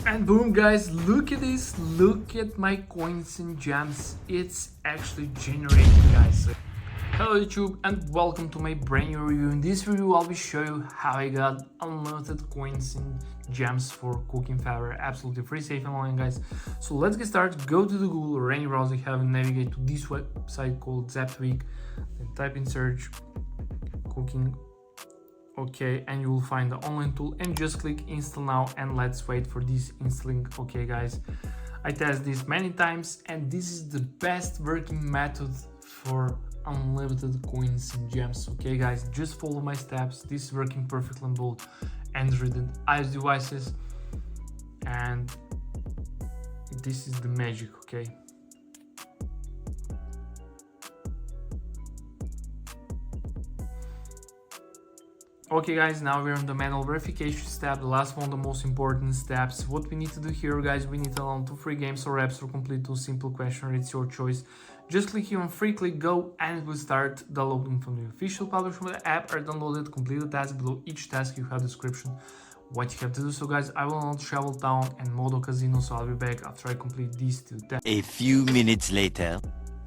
And boom guys, look at this, look at my coins and gems. It's actually generating, guys. So, hello YouTube and welcome to my brand new review. In this review I'll be showing you how I got unlimited coins and gems for cooking favor, absolutely free, safe and online, guys. So let's get started. Go to the Google or any browser you have and navigate to this website called Zaptweek. Then type in search cooking. Okay, and you will find the online tool and just click install now and let's wait for this installing. Okay guys, I tested this many times and this is the best working method for unlimited coins and gems. Okay guys, just follow my steps. This is working perfectly on both Android and iOS devices and this is the magic. Okay, okay guys, now we're on the manual verification step, the last one, the most important steps. What we need to do here, guys, we need to download 2 free games or apps or complete 2 simple questions. It's your choice. Just click here on free, click go, and it will start downloading from the official publisher from the app. Are downloaded, complete the task. Below each task you have description what you have to do. So guys, I will not travel down and Modo Casino, so I'll be back after I complete these 2 tasks. A few minutes later.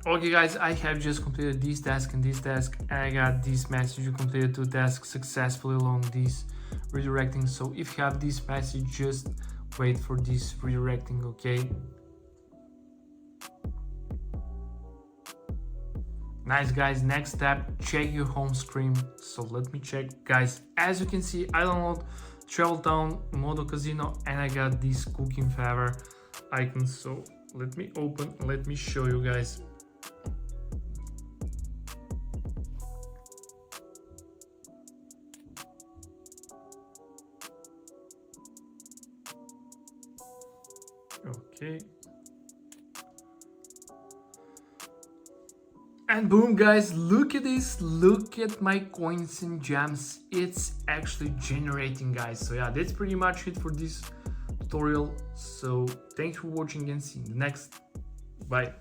Okay guys, I have just completed this task and this task and I got this message: you completed 2 tasks successfully along this redirecting. So if you have this message, just wait for this redirecting. Okay, nice guys. Next step, check your home screen. So let me check, guys. As you can see, I download Travel Town, Modo Casino, and I got this cooking favor icon. So let me open, let me show you guys. Okay, and boom guys, look at this, look at my coins and gems. It's actually generating, guys. So yeah, that's pretty much it for this tutorial. So thanks for watching and see you in the next. Bye.